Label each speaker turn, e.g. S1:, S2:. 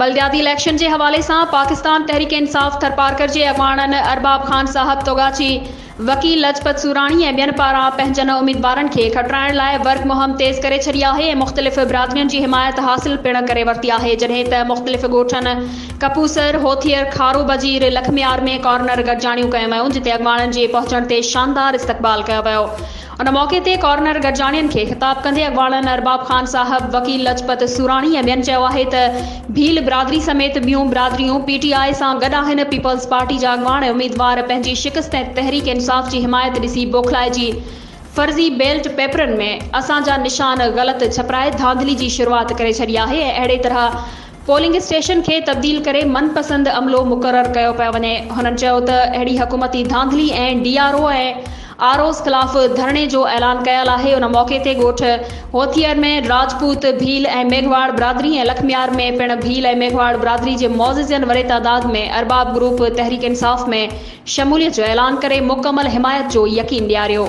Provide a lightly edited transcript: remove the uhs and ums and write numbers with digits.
S1: बलदियाती election के हवाले से पाकिस्तान तहरीक इंसाफ थरपारकर के अगवाणन अरबाब खान साहब तोगाची वकील लजपत सूराणी ए बियन पारा पंहिंजन उम्मीदवारन के खटराइण लाइ वर्क मुहिम तेज करे छड़ी है। मुख्तलिफ बिरादरियन की हिमायत हासिल पिण करे वरती है, जडे त मुख्तलिफ गोठन कपूसर, होथियर, खारो बजीर, लखमियार में कॉर्नर गॾजाणियूं कयूं वयूं, जिते अगवाणन के पहुंचण ते शानदार इस्तकबाल किया वयो। उन मौके ते कॉर्नर गॾजाणियन के खिताब कंदे अगवाणन अरबाब खान साहब वकील लजपत सूराणी ए बियन चयो है त भील बिरादरी समेत बियूं बिरादरियूं पीटीआई सां गॾु आहिनि। पीपल्स पार्टी जा अगवाण उम्मीदवार पंहिंजी शिकस्त ऐं तहरीक इंसाफ की हिमायत ॾिसी बौखलाइजी फर्जी बैलेट पेपरन में असांजा निशान गलत छपराए धांधली की शुरुआत करे छड़ी है। अहिड़े तरह पोलिंग स्टेशन के तब्दील करे मनपसंद अमलो मुक़रर कयो पियो वञे। हुननि चयो त अहिड़ी हुकूमती धांधली ऐं डीआरओ ऐं आरओस खिलाफ धरणे जो ऐलान कयल है। उन मौके ते गोठ होथियर में राजपूत, भील ऐं मेघवाड़ बिरादरी ऐं लखमियार में पिण भील ऐं मेघवाड़ बिरादरी के मोअज़्ज़िज़न वॾे तादाद में अरबाब ग्रुप तहरीक इंसाफ में शमूलियत जो ऐलान करे मुकम्मल हिमायत जो यकीन ॾियारियो।